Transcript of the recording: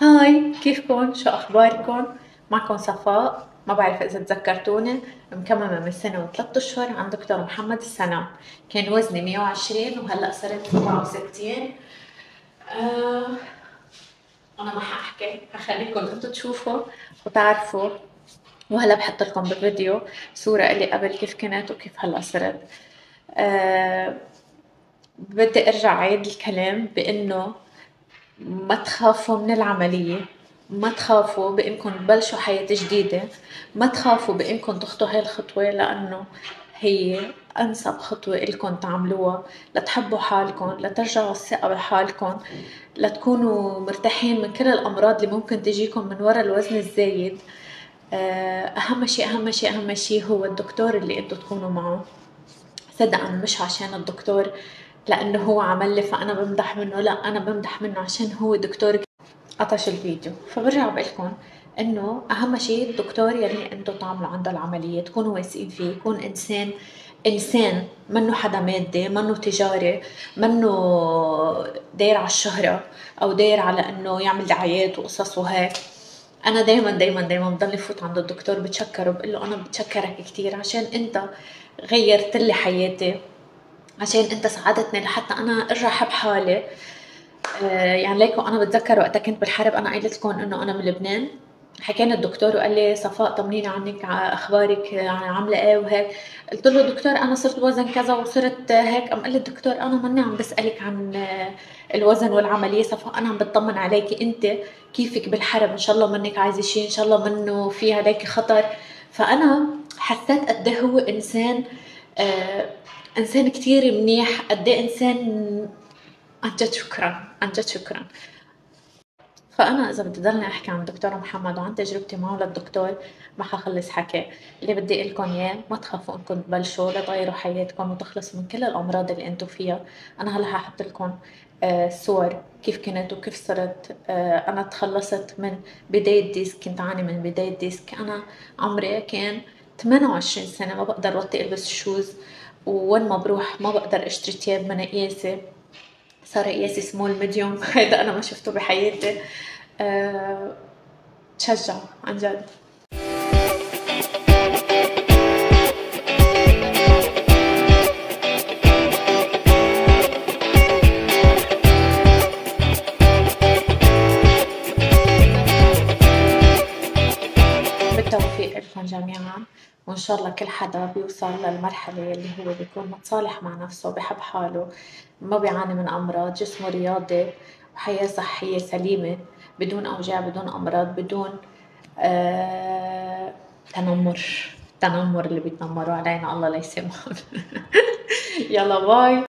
هاي، كيفكن؟ شو أخباركن؟ معكم صفاء. ما بعرف إذا تذكرتوني، مكممة من سنة وثلاث أشهر عند دكتور محمد السنة. كان وزني 120 وهلأ صرت 67. آه أنا ما حأحكي، هخليكم انتو تشوفوا وتعرفوا. وهلا بحط لكم بالفيديو صورة إلي قبل كيف كنت وكيف هلأ صرت. آه بدي أرجع عيد الكلام بإنه ما تخافوا من العملية، ما تخافوا بإنكم تبلشوا حياة جديدة، ما تخافوا بإنكم تخطوا هاي الخطوة، لأنه هي أنسب خطوة إلكم تعملوها لتحبوا حالكم، لترجعوا الثقة بحالكم، لتكونوا مرتاحين من كل الأمراض اللي ممكن تجيكم من وراء الوزن الزايد. أهم شيء هو الدكتور اللي انتوا تكونوا معه. صدقا مش عشان الدكتور لأنه هو عمل لي فأنا بمدح منه، لا، أنا بمدح منه عشان هو دكتور. قطش الفيديو. فبرجع بقولكم انه اهم شيء الدكتور يلي انتو تعملوا عنده العملية تكونوا واثقين فيه، يكون انسان منه حدا مادي، منه تجاري، منه داير على الشهرة او داير على انه يعمل دعايات وقصص وهيك. انا دايما بضل فوت عند الدكتور بتشكره، بقول له انا بتشكرك كتير عشان انت غيرت لي حياتي، عشان انت ساعدتني لحتى انا ارجع احب حالي. يعني ليكو انا بتذكر وقتها كنت بالحرب انا قايلت لكم انه انا من لبنان. حكاني الدكتور وقال لي صفاء طمنيني عنك، اخبارك، يعني عامله ايه وهيك. قلت له دكتور انا صرت وزن كذا وصرت هيك. قام قال لي الدكتور انا ماني عم بسالك عن الوزن والعمليه صفاء، انا عم بطمن عليكي انت كيفك بالحرب، ان شاء الله منك عايزه شيء، ان شاء الله منه في عليكي خطر. فانا حسيت قد ايه هو انسان، آه انسان كتير منيح، قد ايه انسان. عن جد شكرا، عن جد شكرا. فأنا إذا بدي ضلني أحكي عن دكتور محمد وعن تجربتي معه للدكتور ما حخلص حكي. اللي بدي أقلكن إياه ما تخافوا إنكم تبلشوا لتغيروا حياتكم وتخلصوا من كل الأمراض اللي أنتوا فيها. أنا هلا هحط لكم صور كيف كنت وكيف صرت. أنا تخلصت من بداية ديسك، كنت أعاني من بداية ديسك. أنا عمري كان 28 سنة، ما بقدر وطي ألبس شوز، وين ما بروح ما بقدر اشتري تياب مناقيسي، صار قياسي سمول ميديوم. هيدا انا ما شفته بحياتي. أه تشجع عن جد. بالتوفيق لكم جميعا، وإن شاء الله كل حدا بيوصل للمرحلة اللي هو بيكون متصالح مع نفسه، بحب حاله، ما بيعاني من أمراض، جسمه رياضي وحياة صحية سليمة، بدون أوجاع، بدون أمراض، بدون آه تنمر اللي بيتنمروا علينا، الله لا يسامحهم. يلا باي.